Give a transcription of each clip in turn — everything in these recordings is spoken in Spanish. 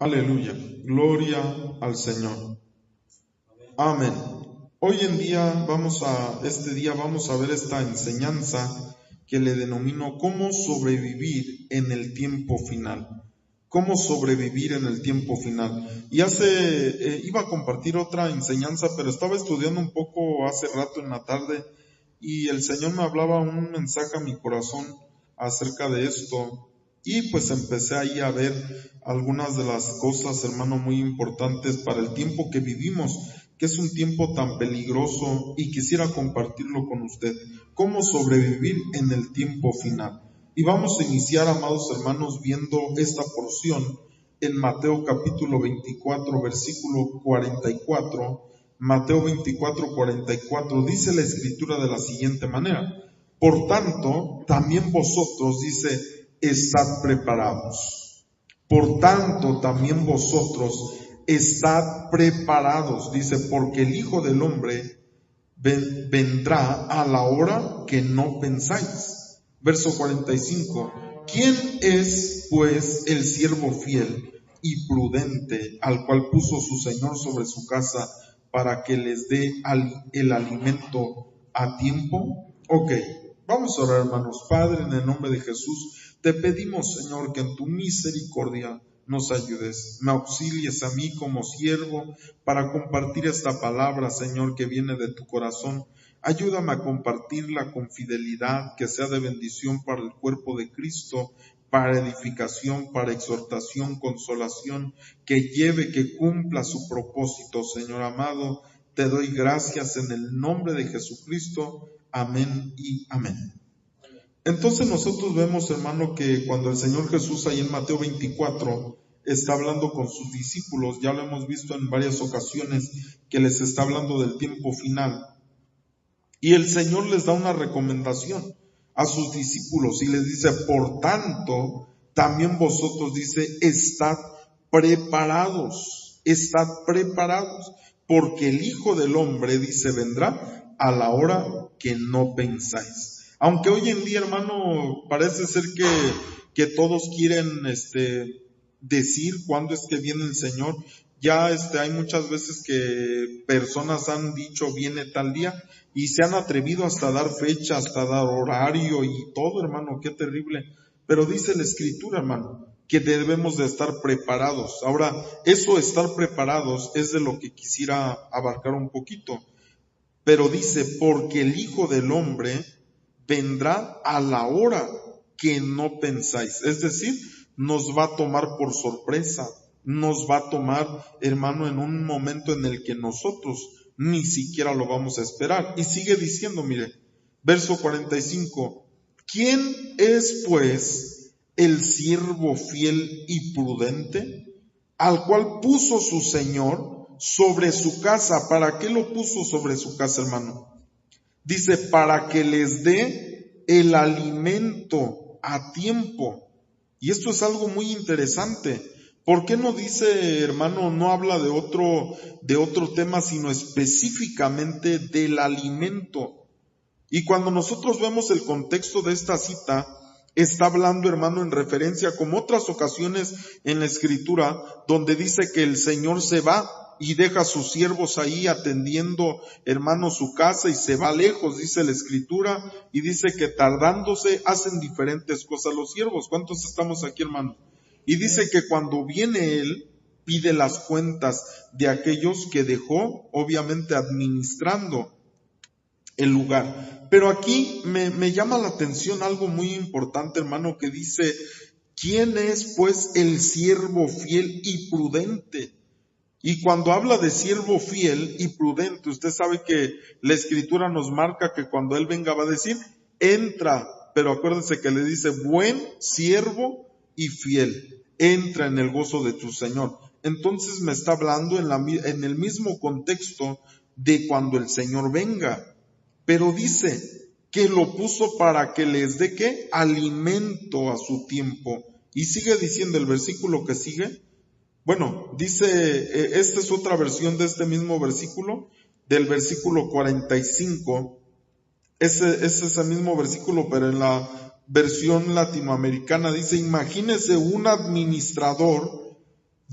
Aleluya, gloria al Señor. Amén. Hoy en día vamos a ver esta enseñanza que le denomino cómo sobrevivir en el tiempo final. Cómo sobrevivir en el tiempo final. Y iba a compartir otra enseñanza, pero estaba estudiando un poco hace rato en la tarde y el Señor me hablaba un mensaje a mi corazón acerca de esto. Y pues empecé ahí a ver algunas de las cosas, hermano, muy importantes para el tiempo que vivimos, que es un tiempo tan peligroso, y quisiera compartirlo con usted. Cómo sobrevivir en el tiempo final. Y vamos a iniciar, amados hermanos, viendo esta porción en Mateo capítulo 24, versículo 44. Mateo 24, 44, dice la Escritura de la siguiente manera: por tanto, también vosotros, dice, estad preparados. Por tanto, también vosotros estad preparados, dice, porque el Hijo del Hombre vendrá a la hora que no pensáis. Verso 45. ¿Quién es, pues, el siervo fiel y prudente, al cual puso su Señor sobre su casa para que les dé el alimento a tiempo? Ok, vamos a orar, hermanos. Padre, en el nombre de Jesús, te pedimos, Señor, que en tu misericordia nos ayudes, me auxilies a mí como siervo para compartir esta palabra, Señor, que viene de tu corazón. Ayúdame a compartirla con fidelidad, que sea de bendición para el cuerpo de Cristo, para edificación, para exhortación, consolación, que cumpla su propósito, Señor amado. Te doy gracias en el nombre de Jesucristo. Amén y amén. Entonces nosotros vemos, hermano, que cuando el Señor Jesús ahí en Mateo 24 está hablando con sus discípulos, ya lo hemos visto en varias ocasiones que les está hablando del tiempo final, y el Señor les da una recomendación a sus discípulos y les dice: por tanto, también vosotros, dice, estad preparados, porque el Hijo del Hombre, dice, vendrá a la hora que no pensáis. Aunque hoy en día, hermano, parece ser que todos quieren decir cuándo es que viene el Señor. Ya hay muchas veces que personas han dicho viene tal día y se han atrevido hasta dar fecha, hasta dar horario y todo, hermano, qué terrible. Pero dice la Escritura, hermano, que debemos de estar preparados. Ahora, eso estar preparados es de lo que quisiera abarcar un poquito. Pero dice, porque el Hijo del Hombre vendrá a la hora que no pensáis. Es decir, nos va a tomar por sorpresa, nos va a tomar, hermano, en un momento en el que nosotros ni siquiera lo vamos a esperar. Y sigue diciendo, mire, verso 45, ¿quién es pues el siervo fiel y prudente, al cual puso su Señor sobre su casa? ¿Para qué lo puso sobre su casa, hermano? Dice, para que les dé el alimento a tiempo. Y esto es algo muy interesante. ¿Por qué no dice, hermano, no habla de otro tema, sino específicamente del alimento? Y cuando nosotros vemos el contexto de esta cita, está hablando, hermano, en referencia, como otras ocasiones en la Escritura, donde dice que el Señor se va y deja a sus siervos ahí atendiendo, hermano, su casa, y se va lejos, dice la Escritura, y dice que tardándose hacen diferentes cosas los siervos. ¿Cuántos estamos aquí, hermano? Y dice que cuando viene Él, pide las cuentas de aquellos que dejó, obviamente administrando el lugar. Pero aquí me llama la atención algo muy importante, hermano, que dice, ¿quién es pues el siervo fiel y prudente? Y cuando habla de siervo fiel y prudente, usted sabe que la Escritura nos marca que cuando Él venga va a decir, entra, pero acuérdense que le dice, buen siervo y fiel, entra en el gozo de tu Señor. Entonces me está hablando en el mismo contexto de cuando el Señor venga. Pero dice que lo puso para que les dé, ¿qué? Alimento a su tiempo. Y sigue diciendo el versículo que sigue. Bueno, dice, esta es otra versión de este mismo versículo, del versículo 45. Ese es ese mismo versículo, pero en la versión latinoamericana dice, imagínese un administrador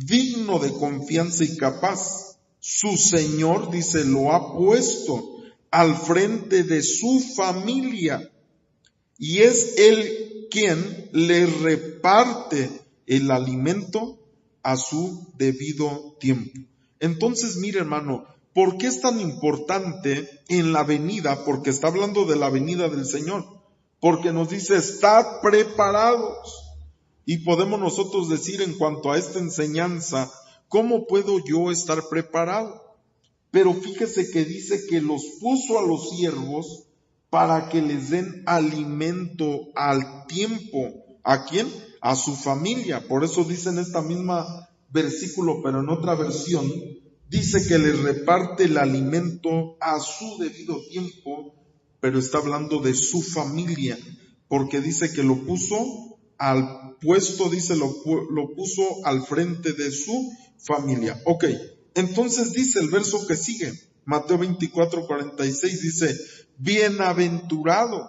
digno de confianza y capaz. Su Señor, dice, lo ha puesto al frente de su familia y es Él quien le reparte el alimento a su debido tiempo. Entonces, mire, hermano, ¿por qué es tan importante en la venida? Porque está hablando de la venida del Señor. Porque nos dice, estad preparados. Y podemos nosotros decir en cuanto a esta enseñanza, ¿cómo puedo yo estar preparado? Pero fíjese que dice que los puso a los siervos para que les den alimento al tiempo. ¿A quién? A su familia. Por eso dice en esta misma versículo, pero en otra versión, dice que les reparte el alimento a su debido tiempo, pero está hablando de su familia, porque dice que lo puso al puesto, dice, lo puso al frente de su familia. Ok, entonces dice el verso que sigue, Mateo 24:46, dice, bienaventurado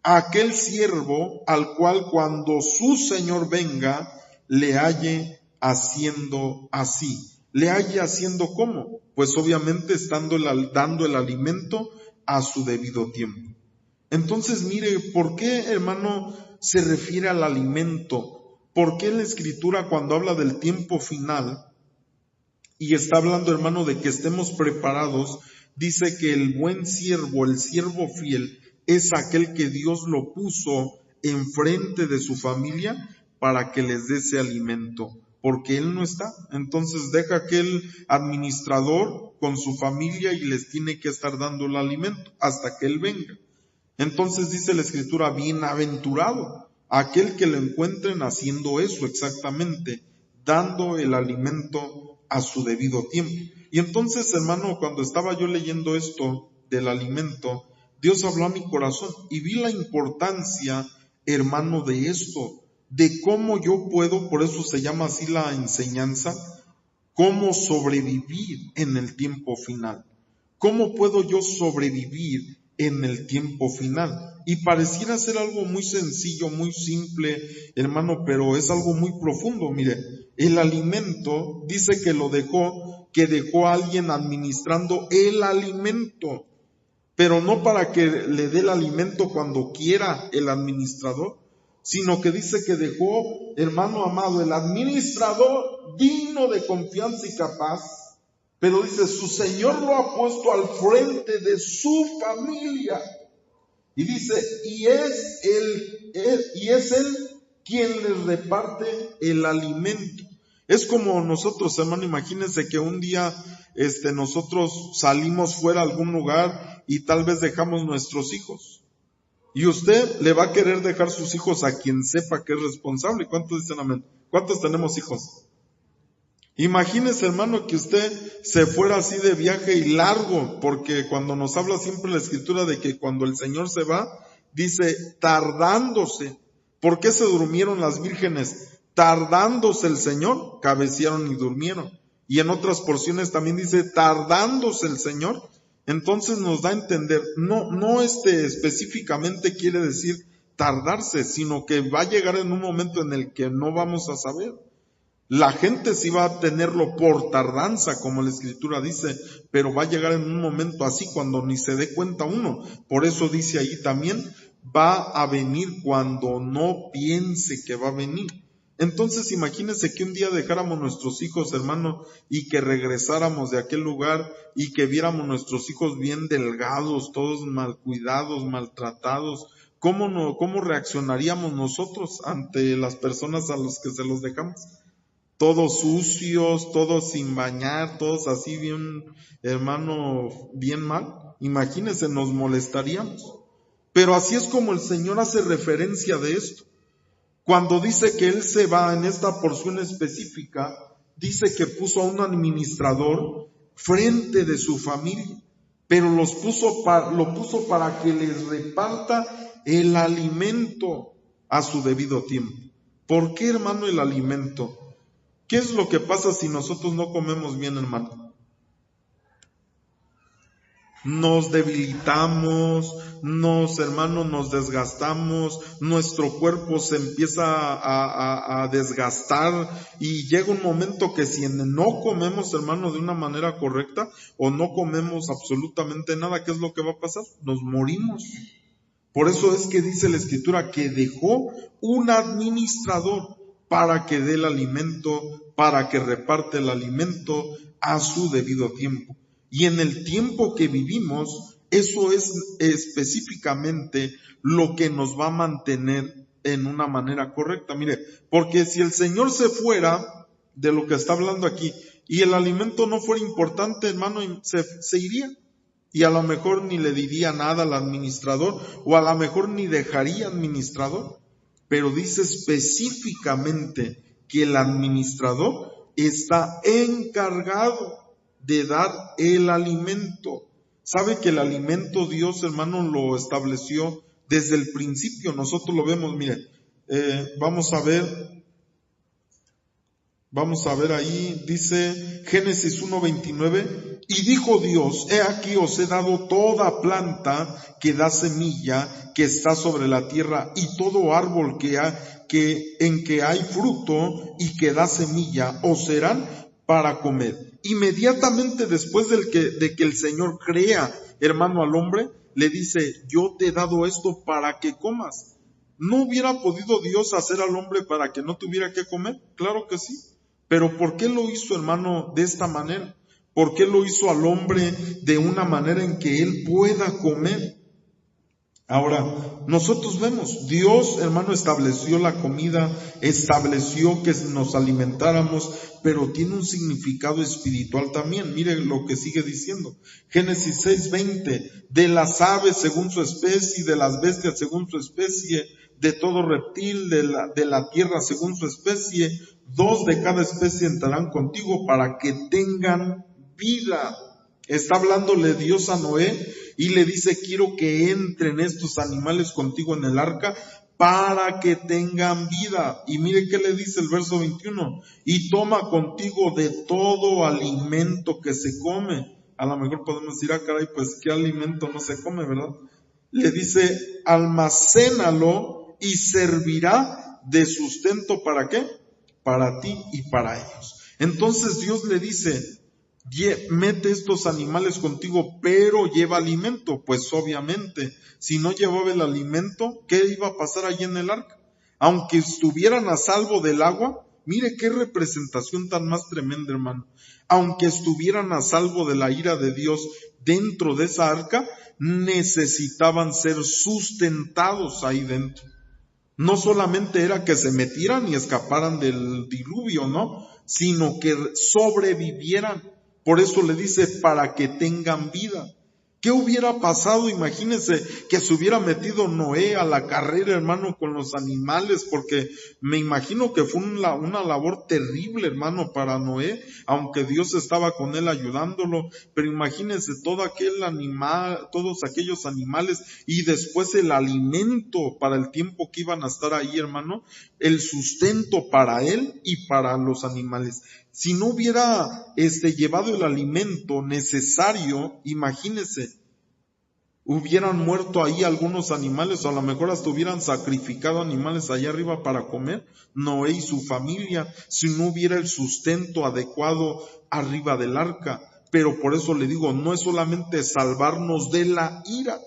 aquel siervo al cual cuando su Señor venga, le halle haciendo así. ¿Le halle haciendo cómo? Pues obviamente dando el alimento a su debido tiempo. Entonces mire, ¿por qué, hermano, se refiere al alimento? ¿Por qué la Escritura cuando habla del tiempo final y está hablando, hermano, de que estemos preparados, dice que el buen siervo, el siervo fiel, es aquel que Dios lo puso enfrente de su familia para que les dé ese alimento? Porque él no está, entonces deja aquel administrador con su familia y les tiene que estar dando el alimento hasta que él venga. Entonces dice la Escritura, bienaventurado aquel que lo encuentren haciendo eso exactamente, dando el alimento a su debido tiempo. Y entonces, hermano, cuando estaba yo leyendo esto del alimento, Dios habló a mi corazón y vi la importancia, hermano, de esto, de cómo yo puedo, por eso se llama así la enseñanza, cómo sobrevivir en el tiempo final. ¿Cómo puedo yo sobrevivir en el tiempo final? Y pareciera ser algo muy sencillo, muy simple, hermano, pero es algo muy profundo. Mire, el alimento dice que dejó a alguien administrando el alimento, pero no para que le dé el alimento cuando quiera el administrador, sino que dice que dejó, hermano amado, el administrador digno de confianza y capaz, pero dice, su Señor lo ha puesto al frente de su familia. Y dice, y es él quien les reparte el alimento. Es como nosotros, hermano, imagínense que un día nosotros salimos fuera a algún lugar y tal vez dejamos nuestros hijos. Y usted le va a querer dejar sus hijos a quien sepa que es responsable. ¿Cuántos dicen amén? ¿Cuántos tenemos hijos? Imagínese, hermano, que usted se fuera así de viaje y largo, porque cuando nos habla siempre la Escritura de que cuando el Señor se va, dice tardándose. ¿Por qué se durmieron las vírgenes? Tardándose el Señor, cabecearon y durmieron. Y en otras porciones también dice tardándose el Señor. Entonces nos da a entender, no específicamente quiere decir tardarse, sino que va a llegar en un momento en el que no vamos a saber. La gente sí va a tenerlo por tardanza, como la Escritura dice, pero va a llegar en un momento así cuando ni se dé cuenta uno. Por eso dice ahí también, va a venir cuando no piense que va a venir. Entonces imagínense que un día dejáramos nuestros hijos, hermano, y que regresáramos de aquel lugar y que viéramos nuestros hijos bien delgados, todos mal cuidados, maltratados. ¿Cómo reaccionaríamos nosotros ante las personas a las que se los dejamos? Todos sucios, todos sin bañar, todos así bien, hermano, bien mal. Imagínense, nos molestaríamos. Pero así es como el Señor hace referencia de esto. Cuando dice que Él se va en esta porción específica, dice que puso a un administrador frente de su familia, pero lo puso para que les reparta el alimento a su debido tiempo. ¿Por qué, hermano, el alimento? ¿Qué es lo que pasa si nosotros no comemos bien, hermano? nos debilitamos, hermanos, nos desgastamos, nuestro cuerpo se empieza a desgastar y llega un momento que si no comemos, hermanos, de una manera correcta o no comemos absolutamente nada, ¿qué es lo que va a pasar? Nos morimos. Por eso es que dice la Escritura que dejó un administrador para que dé el alimento, para que reparte el alimento a su debido tiempo. Y en el tiempo que vivimos, eso es específicamente lo que nos va a mantener en una manera correcta. Mire, porque si el Señor se fuera de lo que está hablando aquí y el alimento no fuera importante, hermano, se iría. Y a lo mejor ni le diría nada al administrador, o a lo mejor ni dejaría administrador. Pero dice específicamente que el administrador está encargado de dar el alimento. Sabe que el alimento Dios, hermano, lo estableció desde el principio. Nosotros lo vemos, mire, vamos a ver ahí, dice Génesis 1:29, y dijo Dios, he aquí os he dado toda planta que da semilla, que está sobre la tierra, y todo árbol en que hay fruto y que da semilla, os serán para comer. Inmediatamente después de que el Señor crea, hermano, al hombre, le dice, yo te he dado esto para que comas. ¿No hubiera podido Dios hacer al hombre para que no tuviera que comer? Claro que sí. Pero ¿por qué lo hizo, hermano, de esta manera? ¿Por qué lo hizo al hombre de una manera en que él pueda comer? Ahora, nosotros vemos, Dios, hermano, estableció la comida, estableció que nos alimentáramos, pero tiene un significado espiritual también. Mire lo que sigue diciendo. Génesis 6:20, de las aves según su especie, de las bestias según su especie, de todo reptil de la tierra según su especie, 2 de cada especie entrarán contigo para que tengan vida. Está hablándole Dios a Noé y le dice, quiero que entren estos animales contigo en el arca para que tengan vida. Y mire qué le dice el verso 21, y toma contigo de todo alimento que se come. A lo mejor podemos decir, caray, pues qué alimento no se come, ¿verdad? Le dice, almacénalo y servirá de sustento, ¿para qué? Para ti y para ellos. Entonces Dios le dice, mete estos animales contigo, pero lleva alimento. Pues obviamente, si no llevaba el alimento, ¿qué iba a pasar allí en el arca? Aunque estuvieran a salvo del agua, mire qué representación tan más tremenda, hermano. Aunque estuvieran a salvo de la ira de Dios dentro de esa arca, necesitaban ser sustentados ahí dentro. No solamente era que se metieran y escaparan del diluvio, ¿no? Sino que sobrevivieran. Por eso le dice, para que tengan vida. ¿Qué hubiera pasado? Imagínense que se hubiera metido Noé a la carrera, hermano, con los animales, porque me imagino que fue una labor terrible, hermano, para Noé, aunque Dios estaba con él ayudándolo. Pero imagínense todos aquellos animales y después el alimento para el tiempo que iban a estar ahí, hermano, el sustento para él y para los animales. Si no hubiera llevado el alimento necesario, imagínense, hubieran muerto ahí algunos animales, o a lo mejor hasta hubieran sacrificado animales allá arriba para comer, Noé y su familia, si no hubiera el sustento adecuado arriba del arca. Pero por eso le digo, no es solamente salvarnos de la ira,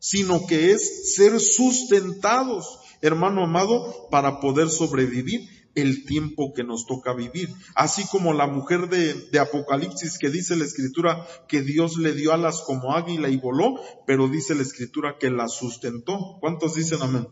sino que es ser sustentados, hermano amado, para poder sobrevivir el tiempo que nos toca vivir. Así como la mujer de Apocalipsis, que dice la Escritura que Dios le dio alas como águila y voló, pero dice la Escritura que la sustentó. ¿Cuántos dicen amén?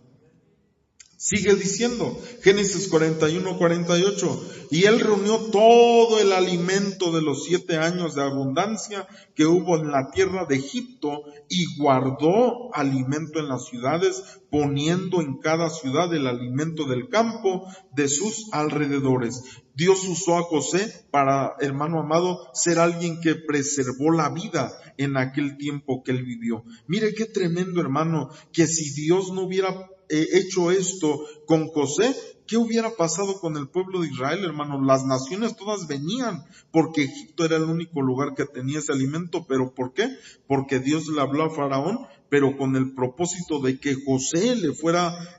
Sigue diciendo, Génesis 41:48, y él reunió todo el alimento de los 7 años de abundancia que hubo en la tierra de Egipto, y guardó alimento en las ciudades, poniendo en cada ciudad el alimento del campo de sus alrededores. Dios usó a José para, hermano amado, ser alguien que preservó la vida en aquel tiempo que él vivió. Mire qué tremendo, hermano, que si Dios no hubiera hecho esto con José, ¿qué hubiera pasado con el pueblo de Israel, hermano? Las naciones todas venían, porque Egipto era el único lugar que tenía ese alimento. ¿Pero por qué? Porque Dios le habló a Faraón, pero con el propósito de que José le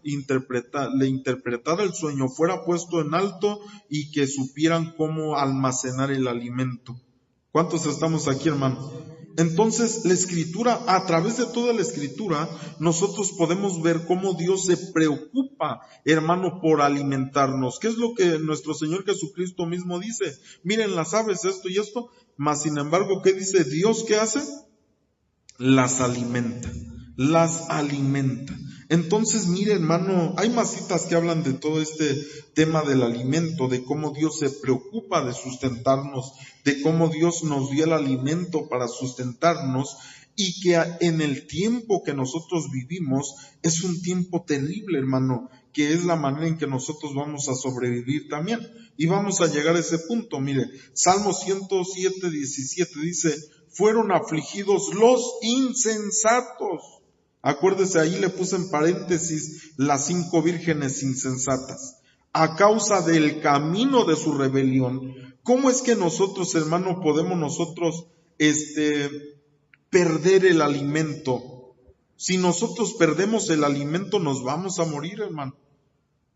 interpretara el sueño, fuera puesto en alto y que supieran cómo almacenar el alimento. ¿Cuántos estamos aquí, hermano? Entonces, la Escritura, a través de toda la Escritura, nosotros podemos ver cómo Dios se preocupa, hermano, por alimentarnos. ¿Qué es lo que nuestro Señor Jesucristo mismo dice? Miren las aves, esto y esto, mas sin embargo, ¿qué dice Dios? ¿Qué hace? Las alimenta, las alimenta. Entonces, mire, hermano, hay más citas que hablan de todo este tema del alimento, de cómo Dios se preocupa de sustentarnos, de cómo Dios nos dio el alimento para sustentarnos, y que en el tiempo que nosotros vivimos es un tiempo terrible, hermano, que es la manera en que nosotros vamos a sobrevivir también. Y vamos a llegar a ese punto. Mire, Salmo 107, 17 dice: fueron afligidos los insensatos. Acuérdese, ahí le puse en paréntesis las 5 vírgenes insensatas, a causa del camino de su rebelión. ¿Cómo es que nosotros, hermano, podemos nosotros perder el alimento? Si nosotros perdemos el alimento, nos vamos a morir, hermano.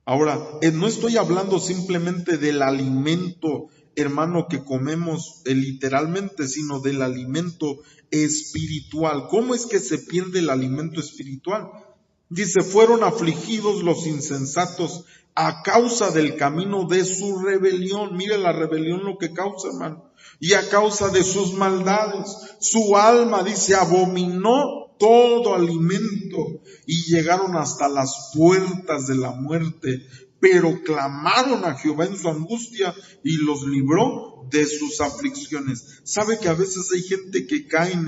Ahora, no estoy hablando simplemente del alimento, hermano, que comemos literalmente, sino del alimento espiritual. ¿Cómo es que se pierde el alimento espiritual? Dice: fueron afligidos los insensatos a causa del camino de su rebelión. Mire la rebelión lo que causa, hermano. Y a causa de sus maldades, su alma, dice, abominó todo alimento, y llegaron hasta las puertas de la muerte, pero clamaron a Jehová en su angustia y los libró de sus aflicciones. ¿Sabe que a veces hay gente que cae en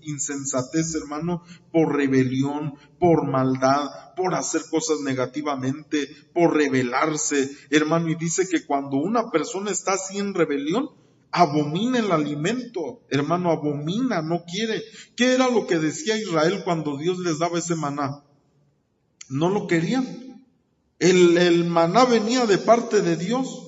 insensatez, hermano, por rebelión, por maldad, por hacer cosas negativamente, por rebelarse, hermano? Y dice que cuando una persona está así en rebelión, abomina el alimento, hermano, abomina, no quiere. ¿Qué era lo que decía Israel cuando Dios les daba ese maná? No lo querían. El maná venía de parte de Dios.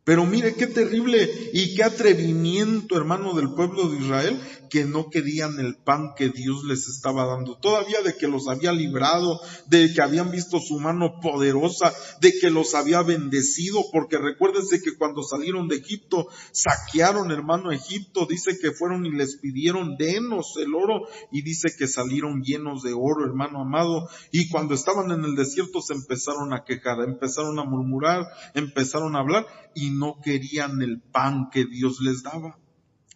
Pero mire qué terrible y qué atrevimiento, hermano, del pueblo de Israel, que no querían el pan que Dios les estaba dando. Todavía de que los había librado, de que habían visto su mano poderosa, de que los había bendecido, porque recuérdense que cuando salieron de Egipto, saquearon, hermano, Egipto. Dice que fueron y les pidieron: denos el oro, y dice que salieron llenos de oro, hermano amado. Y cuando estaban en el desierto se empezaron a quejar, empezaron a murmurar, empezaron a hablar, y no querían el pan que Dios les daba.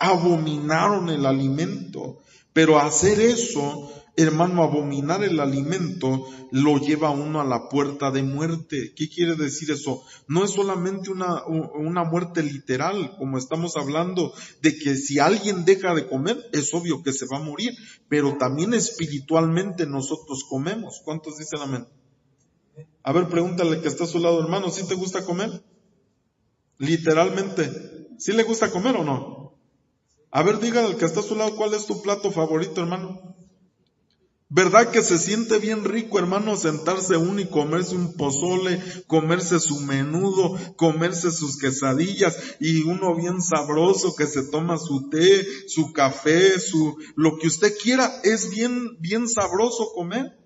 Abominaron el alimento. Pero hacer eso, hermano, abominar el alimento, lo lleva a uno a la puerta de muerte. ¿Qué quiere decir eso? No es solamente una muerte literal, como estamos hablando, de que si alguien deja de comer, es obvio que se va a morir, pero también espiritualmente nosotros comemos. ¿Cuántos dicen amén? A ver, pregúntale al que está a su lado: hermano, ¿sí te gusta comer? Literalmente, ¿sí le gusta comer o no? A ver, dígale al que está a su lado: ¿cuál es tu plato favorito, hermano? ¿Verdad que se siente bien rico, hermano, sentarse uno y comerse un pozole, comerse su menudo, comerse sus quesadillas, y uno bien sabroso que se toma su té, su café, lo que usted quiera? Es bien sabroso comer.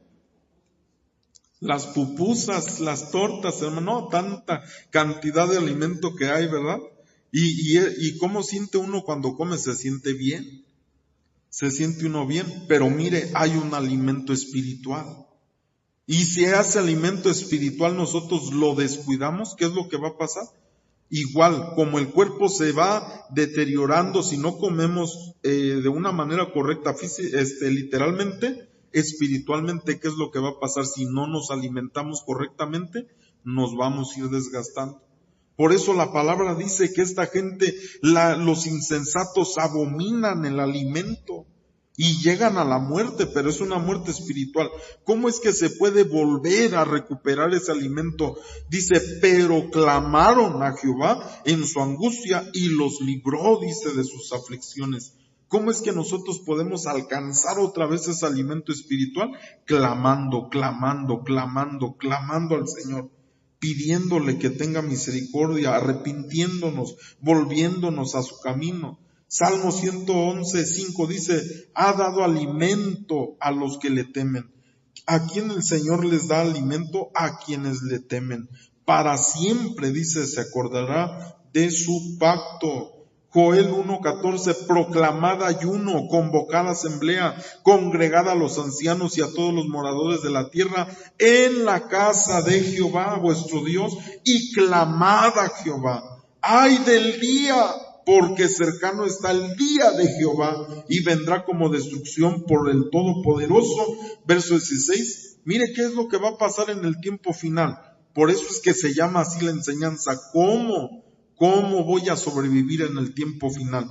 Las pupusas, las tortas, hermano, tanta cantidad de alimento que hay, ¿verdad? Y cómo siente uno cuando come, se siente bien. Se siente uno bien, pero mire, hay un alimento espiritual. Y si ese alimento espiritual nosotros lo descuidamos, ¿qué es lo que va a pasar? Igual, como el cuerpo se va deteriorando si no comemos de una manera correcta, literalmente, espiritualmente, ¿qué es lo que va a pasar? Si no nos alimentamos correctamente, nos vamos a ir desgastando. Por eso la palabra dice que esta gente, los insensatos, abominan el alimento. y llegan a la muerte, pero es una muerte espiritual. ¿Cómo es que se puede volver a recuperar ese alimento? Dice, pero clamaron a Jehová en su angustia y los libró, dice, de sus aflicciones. ¿Cómo es que nosotros podemos alcanzar otra vez ese alimento espiritual? Clamando, clamando, clamando, clamando al Señor, pidiéndole que tenga misericordia, arrepintiéndonos, volviéndonos a su camino. Salmo 111:5 dice, ha dado alimento a los que le temen. ¿A quién el Señor les da alimento? A quienes le temen. Para siempre, dice, se acordará de su pacto. Joel 1:14, proclamad ayuno, convocad asamblea, congregad a los ancianos y a todos los moradores de la tierra en la casa de Jehová vuestro Dios y clamad a Jehová. ¡Ay del día! Porque cercano está el día de Jehová y vendrá como destrucción por el Todopoderoso. Verso 16, mire qué es lo que va a pasar en el tiempo final. Por eso es que se llama así la enseñanza. ¿Cómo voy a sobrevivir en el tiempo final?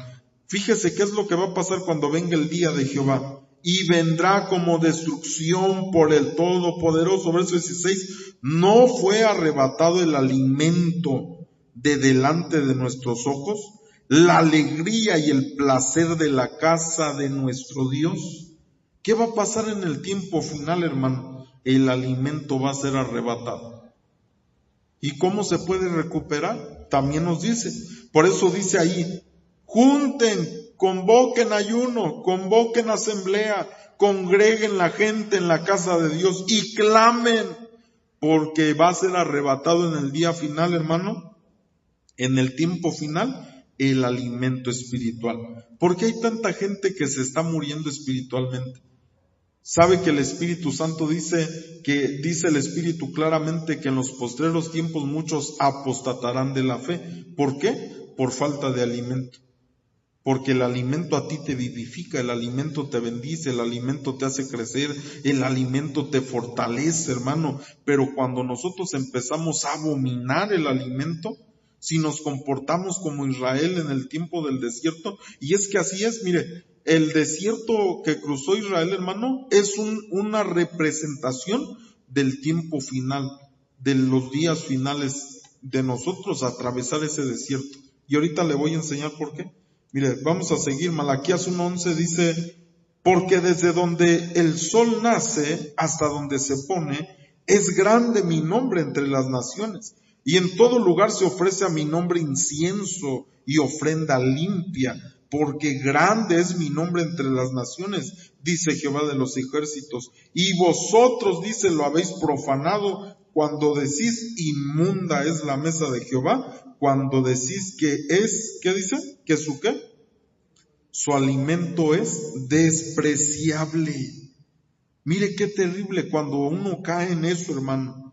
Fíjese qué es lo que va a pasar cuando venga el día de Jehová. Y vendrá como destrucción por el Todopoderoso. Verso 16, no fue arrebatado el alimento de delante de nuestros ojos, la alegría y el placer de la casa de nuestro Dios. ¿Qué va a pasar en el tiempo final, hermano? El alimento va a ser arrebatado. ¿Y cómo se puede recuperar? También nos dice. Por eso dice ahí, junten, convoquen ayuno, convoquen asamblea, congreguen la gente en la casa de Dios y clamen, porque va a ser arrebatado en el día final, hermano, en el tiempo final, el alimento espiritual. ¿Por qué hay tanta gente que se está muriendo espiritualmente? ¿Sabe que el Espíritu Santo dice el Espíritu claramente que en los postreros tiempos muchos apostatarán de la fe? ¿Por qué? Por falta de alimento. Porque el alimento a ti te vivifica, el alimento te bendice, el alimento te hace crecer, el alimento te fortalece, hermano. Pero cuando nosotros empezamos a abominar el alimento, si nos comportamos como Israel en el tiempo del desierto, y es que así es, mire, el desierto que cruzó Israel, hermano, es una representación del tiempo final, de los días finales de nosotros atravesar ese desierto. Y ahorita le voy a enseñar por qué. Mire, vamos a seguir. Malaquías 1:11 dice, porque desde donde el sol nace hasta donde se pone, es grande mi nombre entre las naciones. Y en todo lugar se ofrece a mi nombre incienso y ofrenda limpia, porque grande es mi nombre entre las naciones, dice Jehová de los ejércitos. Y vosotros, dice, lo habéis profanado cuando decís inmunda es la mesa de Jehová, cuando decís que es, ¿qué dice? ¿Que su qué? Su alimento es despreciable. Mire qué terrible cuando uno cae en eso, hermano.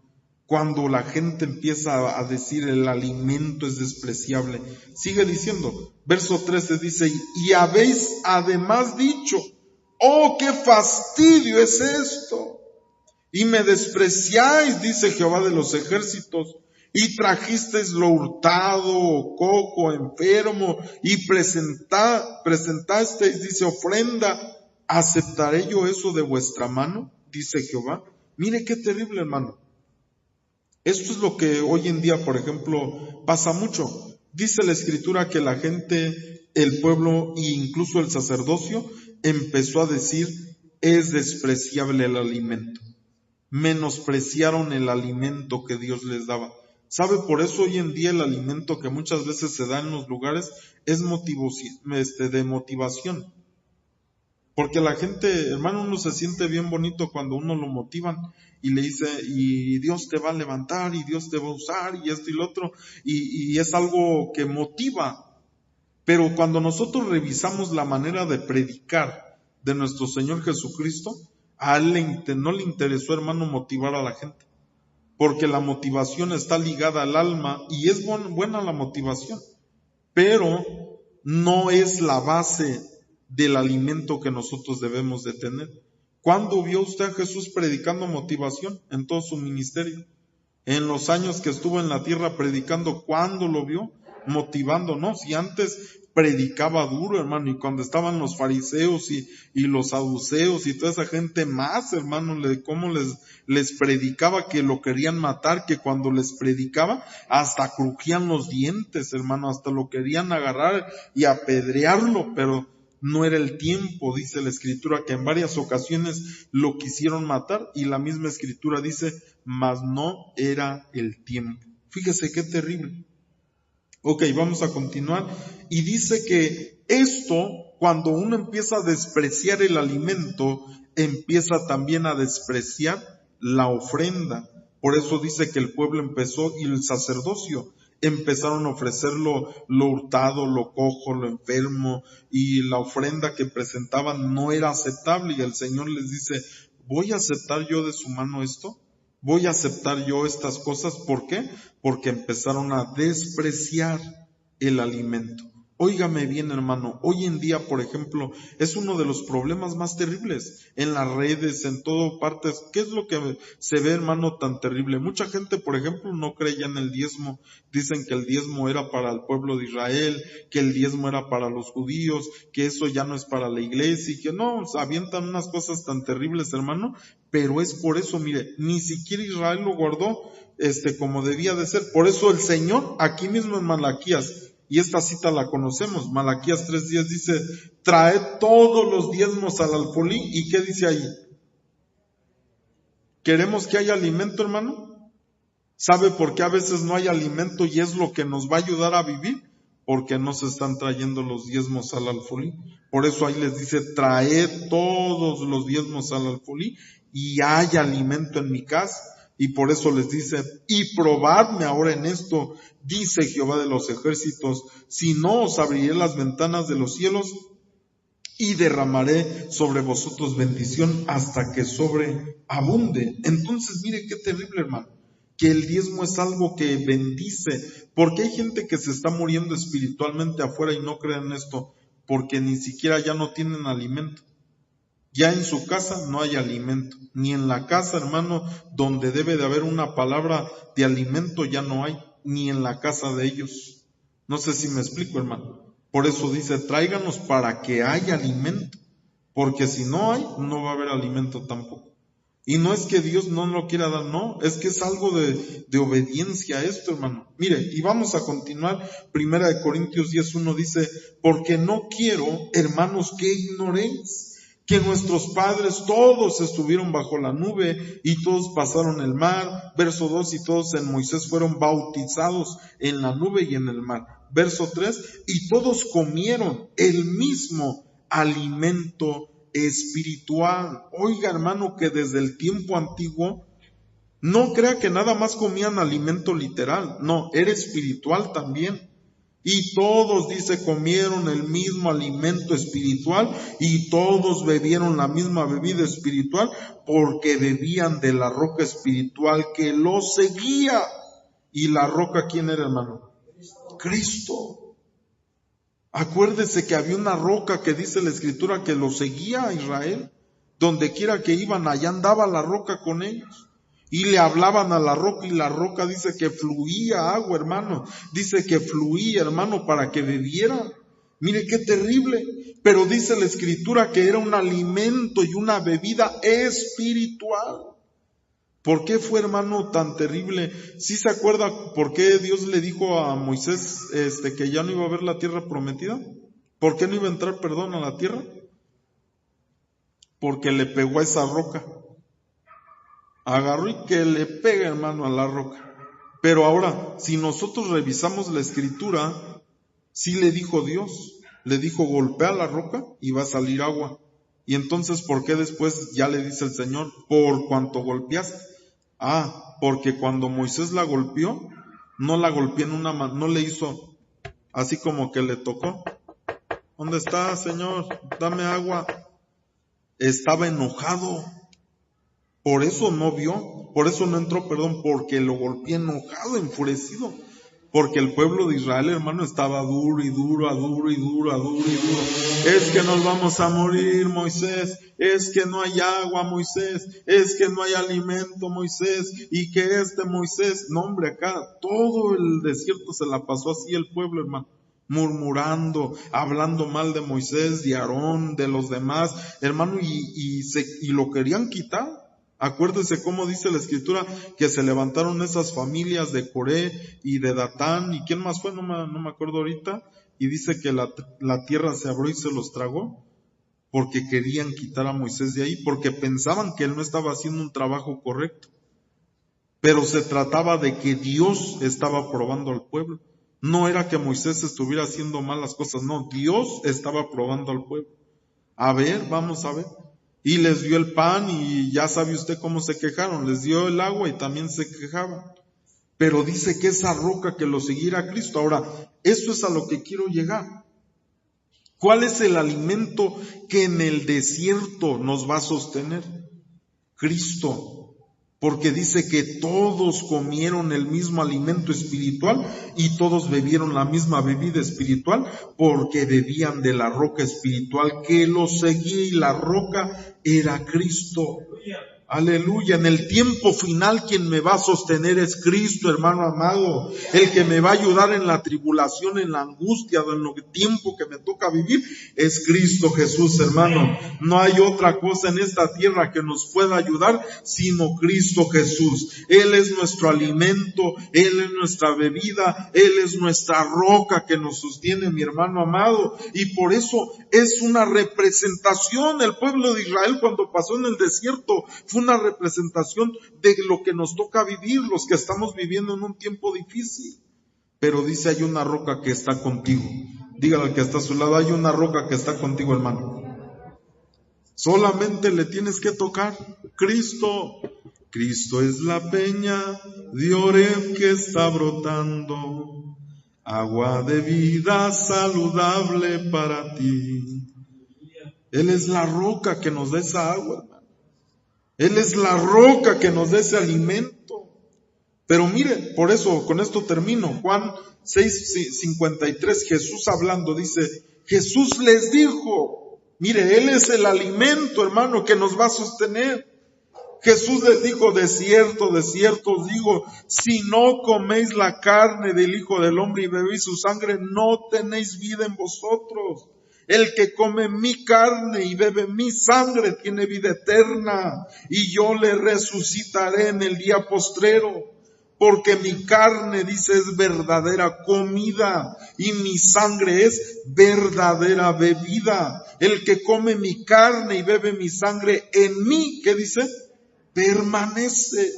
Cuando la gente empieza a decir el alimento es despreciable. Sigue diciendo, verso 13 dice, y habéis además dicho, oh, qué fastidio es esto. Y me despreciáis, dice Jehová de los ejércitos, y trajisteis lo hurtado, cojo, enfermo, y presentasteis, dice, ofrenda. ¿Aceptaré yo eso de vuestra mano? Dice Jehová. Mire qué terrible, hermano. Esto es lo que hoy en día, por ejemplo, pasa mucho. Dice la Escritura que la gente, el pueblo e incluso el sacerdocio empezó a decir, es despreciable el alimento. Menospreciaron el alimento que Dios les daba. ¿Sabe? Por eso hoy en día el alimento que muchas veces se da en los lugares es de motivación. Porque la gente, hermano, uno se siente bien bonito cuando uno lo motivan y le dice, y Dios te va a levantar, y Dios te va a usar, y esto y lo otro, y es algo que motiva. Pero cuando nosotros revisamos la manera de predicar de nuestro Señor Jesucristo, a Él no le interesó, hermano, motivar a la gente. Porque la motivación está ligada al alma, y es buena la motivación, pero no es la base del alimento que nosotros debemos de tener. ¿Cuándo vio usted a Jesús predicando motivación en todo su ministerio? En los años que estuvo en la tierra predicando, ¿cuándo lo vio motivando? No, si antes predicaba duro, hermano, y cuando estaban los fariseos y los saduceos y toda esa gente más, hermano, cómo les predicaba que lo querían matar, que cuando les predicaba hasta crujían los dientes, hermano, hasta lo querían agarrar y apedrearlo, pero no era el tiempo, dice la Escritura, que en varias ocasiones lo quisieron matar, y la misma Escritura dice, mas no era el tiempo. Fíjese qué terrible. Ok, vamos a continuar. Y dice que esto, cuando uno empieza a despreciar el alimento, empieza también a despreciar la ofrenda. Por eso dice que el pueblo empezó, y el sacerdocio empezaron a ofrecer lo hurtado, lo cojo, lo enfermo, y la ofrenda que presentaban no era aceptable, y el Señor les dice, ¿voy a aceptar yo de su mano esto? ¿Voy a aceptar yo estas cosas? ¿Por qué? Porque empezaron a despreciar el alimento. Óigame bien, hermano, hoy en día, por ejemplo, es uno de los problemas más terribles en las redes, en todas partes. ¿Qué es lo que se ve, hermano, tan terrible? Mucha gente, por ejemplo, no creía en el diezmo. Dicen que el diezmo era para el pueblo de Israel, que el diezmo era para los judíos, que eso ya no es para la iglesia, y que no, avientan unas cosas tan terribles, hermano. Pero es por eso, mire, ni siquiera Israel lo guardó como debía de ser. Por eso el Señor, aquí mismo en Malaquías, y esta cita la conocemos, Malaquías 3:10 dice, traed todos los diezmos al alfolí. ¿Y qué dice ahí? ¿Queremos que haya alimento, hermano? ¿Sabe por qué a veces no hay alimento y es lo que nos va a ayudar a vivir? Porque no se están trayendo los diezmos al alfolí. Por eso ahí les dice, traed todos los diezmos al alfolí y hay alimento en mi casa. Y por eso les dice, y probadme ahora en esto, dice Jehová de los ejércitos, si no os abriré las ventanas de los cielos y derramaré sobre vosotros bendición hasta que sobreabunde. Entonces mire qué terrible, hermano, que el diezmo es algo que bendice, porque hay gente que se está muriendo espiritualmente afuera y no creen esto, porque ni siquiera ya no tienen alimento. Ya en su casa no hay alimento, ni en la casa, hermano, donde debe de haber una palabra de alimento ya no hay, ni en la casa de ellos. No sé si me explico, hermano. Por eso dice, tráiganos para que haya alimento, porque si no hay, no va a haber alimento tampoco. Y no es que Dios no lo quiera dar, no, es que es algo de obediencia a esto, hermano. Mire, y vamos a continuar, 1 Corintios 10:1 dice, porque no quiero, hermanos, que ignoréis que nuestros padres todos estuvieron bajo la nube y todos pasaron el mar. Verso 2, y todos en Moisés fueron bautizados en la nube y en el mar. Verso 3, y todos comieron el mismo alimento espiritual. Oiga, hermano, que desde el tiempo antiguo, no crea que nada más comían alimento literal, no, era espiritual también. Y todos, dice, comieron el mismo alimento espiritual y todos bebieron la misma bebida espiritual porque bebían de la roca espiritual que los seguía. ¿Y la roca quién era, hermano? Cristo. Acuérdese que había una roca que dice la Escritura que los seguía a Israel. Donde quiera que iban, allá andaba la roca con ellos. Y le hablaban a la roca y la roca dice que fluía agua, hermano. Dice que fluía, hermano, para que bebieran. Mire qué terrible. Pero dice la Escritura que era un alimento y una bebida espiritual. ¿Por qué fue, hermano, tan terrible? ¿Sí se acuerda por qué Dios le dijo a Moisés que ya no iba a ver la tierra prometida? ¿Por qué no iba a entrar, perdón, a la tierra? Porque le pegó a esa roca. Agarró y que le pega, hermano, a la roca. Pero ahora, si nosotros revisamos la Escritura, sí le dijo Dios, le dijo golpea la roca y va a salir agua. Y entonces, ¿por qué después ya le dice el Señor? Por cuanto golpeaste. Porque cuando Moisés la golpeó, no la golpeó en una mano, no le hizo así como que le tocó. ¿Dónde está, Señor? Dame agua. Estaba enojado. Por eso no vio, por eso no entró, porque lo golpeé enojado, enfurecido. Porque el pueblo de Israel, hermano, estaba duro y duro. Es que nos vamos a morir, Moisés. Es que no hay agua, Moisés. Es que no hay alimento, Moisés. Y que Moisés. No, hombre, acá todo el desierto se la pasó así el pueblo, hermano. murmurando, hablando mal de Moisés, de Aarón, de los demás, hermano, y lo querían quitar. Acuérdese cómo dice la Escritura que se levantaron esas familias de Coré y de Datán, y quién más fue, no me acuerdo ahorita, y dice que la tierra se abrió y se los tragó, porque querían quitar a Moisés de ahí, porque pensaban que él no estaba haciendo un trabajo correcto. Pero se trataba de que Dios estaba probando al pueblo. No era que Moisés estuviera haciendo malas cosas, no, Dios estaba probando al pueblo. A ver, vamos a ver. Y les dio el pan y ya sabe usted cómo se quejaron, les dio el agua y también se quejaban. Pero dice que esa roca que lo seguirá a Cristo. Ahora, esto es a lo que quiero llegar. ¿Cuál es el alimento que en el desierto nos va a sostener? Cristo. Porque dice que todos comieron el mismo alimento espiritual y todos bebieron la misma bebida espiritual porque bebían de la roca espiritual que los seguía, y la roca era Cristo. Aleluya. En el tiempo final quien me va a sostener es Cristo, hermano amado. El que me va a ayudar en la tribulación, en la angustia, en el tiempo que me toca vivir, es Cristo Jesús, hermano. No hay otra cosa en esta tierra que nos pueda ayudar sino Cristo Jesús. Él es nuestro alimento, Él es nuestra bebida, Él es nuestra roca que nos sostiene, mi hermano amado. Y por eso es una representación. El pueblo de Israel, cuando pasó en el desierto, fue una representación de lo que nos toca vivir, los que estamos viviendo en un tiempo difícil. Pero dice, hay una roca que está contigo. Dígale al que está a su lado, hay una roca que está contigo, hermano. Solamente le tienes que tocar. Cristo. Cristo es la peña de Oreb que está brotando, agua de vida saludable para ti. Él es la roca que nos da esa agua, hermano. Él es la roca que nos da ese alimento. Pero mire, por eso, con esto termino. Juan 6:53, Jesús hablando, dice, Jesús les dijo, mire, Él es el alimento, hermano, que nos va a sostener. Jesús les dijo, de cierto os digo, si no coméis la carne del Hijo del Hombre y bebéis su sangre, no tenéis vida en vosotros. El que come mi carne y bebe mi sangre tiene vida eterna, y yo le resucitaré en el día postrero. Porque mi carne, dice, es verdadera comida y mi sangre es verdadera bebida. El que come mi carne y bebe mi sangre en mí, ¿qué dice? Permanece.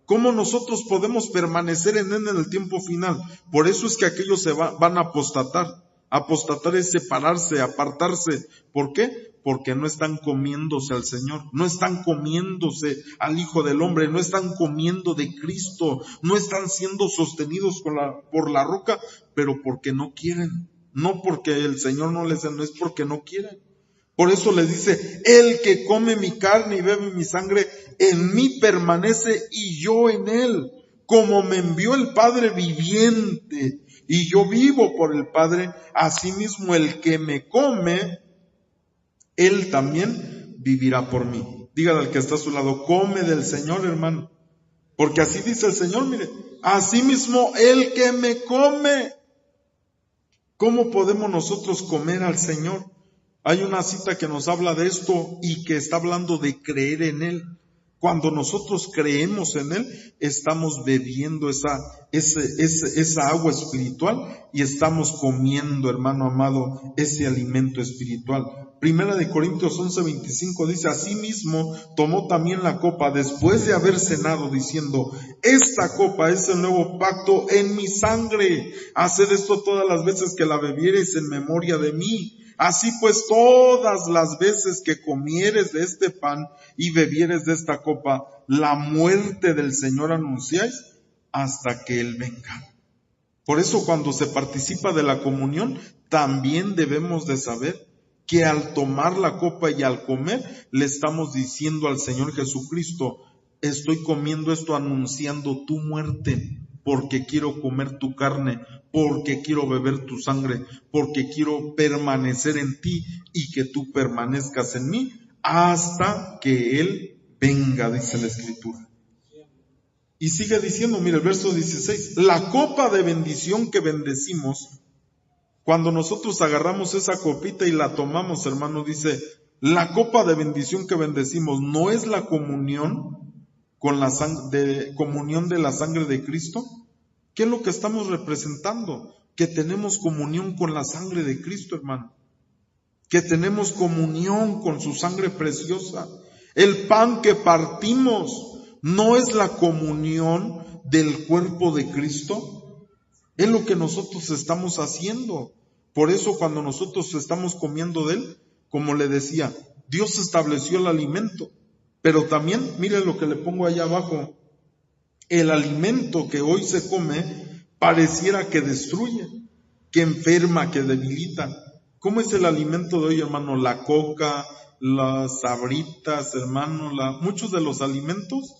¿Cómo nosotros podemos permanecer en él en el tiempo final? Por eso es que aquellos van a apostatar. Apostatar es separarse, apartarse. ¿Por qué? Porque no están comiéndose al Señor, no están comiéndose al Hijo del Hombre, no están comiendo de Cristo, no están siendo sostenidos por la roca, pero porque no quieren, no porque el Señor no les da, no es porque no quieren. Por eso les dice, el que come mi carne y bebe mi sangre, en mí permanece y yo en él, como me envió el Padre viviente, y yo vivo por el Padre, asimismo el que me come, él también vivirá por mí. Dígale al que está a su lado, come del Señor, hermano. Porque así dice el Señor, mire, asimismo el que me come. ¿Cómo podemos nosotros comer al Señor? Hay una cita que nos habla de esto y que está hablando de creer en Él. Cuando nosotros creemos en Él, estamos bebiendo esa agua espiritual y estamos comiendo, hermano amado, ese alimento espiritual. Primera de Corintios 11:25 dice, asimismo tomó también la copa después de haber cenado, diciendo, esta copa es el nuevo pacto en mi sangre. Haced esto todas las veces que la bebiereis en memoria de mí. Así pues, todas las veces que comieres de este pan y bebieres de esta copa, la muerte del Señor anunciáis hasta que Él venga. Por eso, cuando se participa de la comunión, también debemos de saber que al tomar la copa y al comer, le estamos diciendo al Señor Jesucristo, estoy comiendo esto anunciando tu muerte, porque quiero comer tu carne, porque quiero beber tu sangre, porque quiero permanecer en ti y que tú permanezcas en mí hasta que Él venga, dice la Escritura. Y sigue diciendo, mire el verso 16, la copa de bendición que bendecimos, Cuando nosotros agarramos esa copita y la tomamos, hermano, dice, la copa de bendición que bendecimos no es la comunión con la comunión de la sangre de Cristo. ¿Qué es lo que estamos representando? Que tenemos comunión con la sangre de Cristo, hermano. Que tenemos comunión con su sangre preciosa. El pan que partimos no es la comunión del cuerpo de Cristo. Es lo que nosotros estamos haciendo. Por eso cuando nosotros estamos comiendo de Él, como le decía, Dios estableció el alimento. Pero también, mire lo que le pongo allá abajo, el alimento que hoy se come pareciera que destruye, que enferma, que debilita. ¿Cómo es el alimento de hoy, hermano? La coca, las sabritas, hermano, muchos de los alimentos.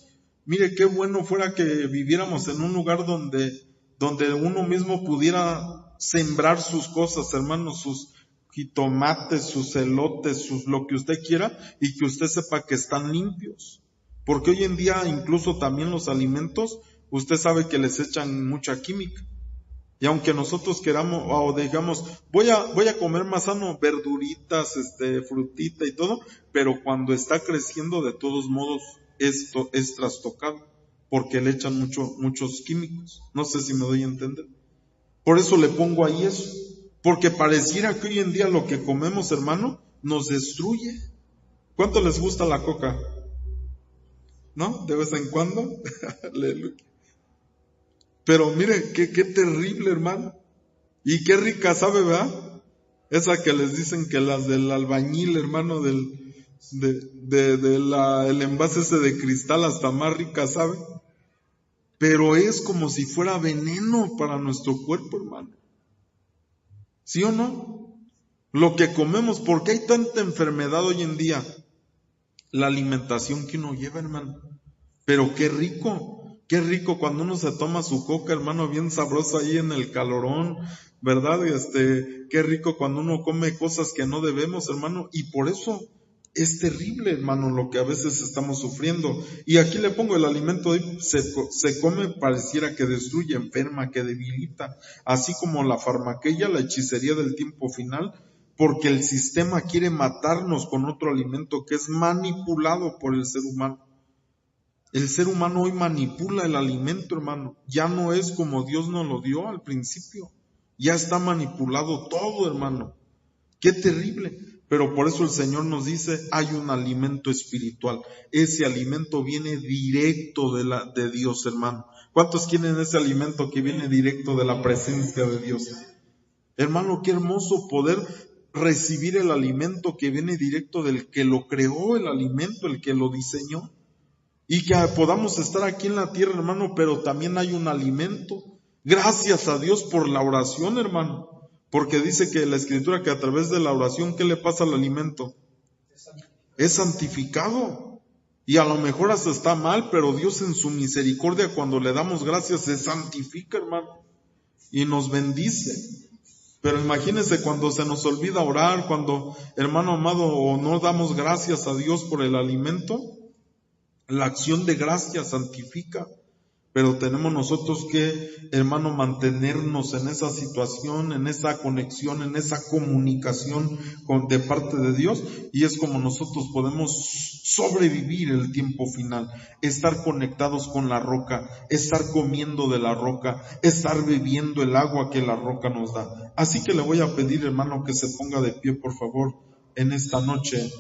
Mire qué bueno fuera que viviéramos en un lugar donde uno mismo pudiera sembrar sus cosas, hermano, sus jitomates, sus elotes, lo que usted quiera, y que usted sepa que están limpios. Porque hoy en día incluso también los alimentos, usted sabe que les echan mucha química. Y aunque nosotros queramos o digamos, voy a comer más sano, verduritas, frutita y todo, pero cuando está creciendo, de todos modos, esto es trastocado, porque le echan muchos químicos. No sé si me doy a entender. Por eso le pongo ahí eso, porque pareciera que hoy en día lo que comemos, hermano, nos destruye. ¿Cuánto les gusta la coca? ¿No? De vez en cuando. Aleluya. Pero mire, qué terrible, hermano. Y qué rica sabe, ¿verdad? Esa que les dicen que las del albañil, hermano, el envase ese de cristal, hasta más rica sabe. Pero es como si fuera veneno para nuestro cuerpo, hermano. ¿Sí o no? Lo que comemos, ¿por qué hay tanta enfermedad hoy en día? La alimentación que uno lleva, hermano. Pero qué rico cuando uno se toma su coca, hermano, bien sabrosa ahí en el calorón, ¿verdad? Qué rico cuando uno come cosas que no debemos, hermano, y por eso es terrible, hermano, lo que a veces estamos sufriendo. Y aquí le pongo el alimento, se come, pareciera que destruye, enferma, que debilita, así como la farmaqueia, la hechicería del tiempo final, porque el sistema quiere matarnos con otro alimento que es manipulado por el ser humano. El ser humano hoy manipula el alimento, hermano. Ya no es como Dios nos lo dio al principio. Ya está manipulado todo, hermano. Qué terrible. Pero por eso el Señor nos dice, hay un alimento espiritual. Ese alimento viene directo de Dios, hermano. ¿Cuántos quieren ese alimento que viene directo de la presencia de Dios? Hermano, qué hermoso poder recibir el alimento que viene directo del que lo creó, el alimento, el que lo diseñó. Y que podamos estar aquí en la tierra, hermano, pero también hay un alimento. Gracias a Dios por la oración, hermano. Porque dice que la Escritura que a través de la oración, ¿qué le pasa al alimento? Es santificado. Y a lo mejor hasta está mal, pero Dios en su misericordia, cuando le damos gracias, se santifica, hermano. Y nos bendice. Pero imagínense cuando se nos olvida orar, cuando, hermano amado, o no damos gracias a Dios por el alimento. La acción de gracia santifica, pero tenemos nosotros que, hermano, mantenernos en esa situación, en esa conexión, en esa comunicación de parte de Dios, y es como nosotros podemos sobrevivir el tiempo final, estar conectados con la roca, estar comiendo de la roca, estar bebiendo el agua que la roca nos da. Así que le voy a pedir, hermano, que se ponga de pie, por favor, en esta noche.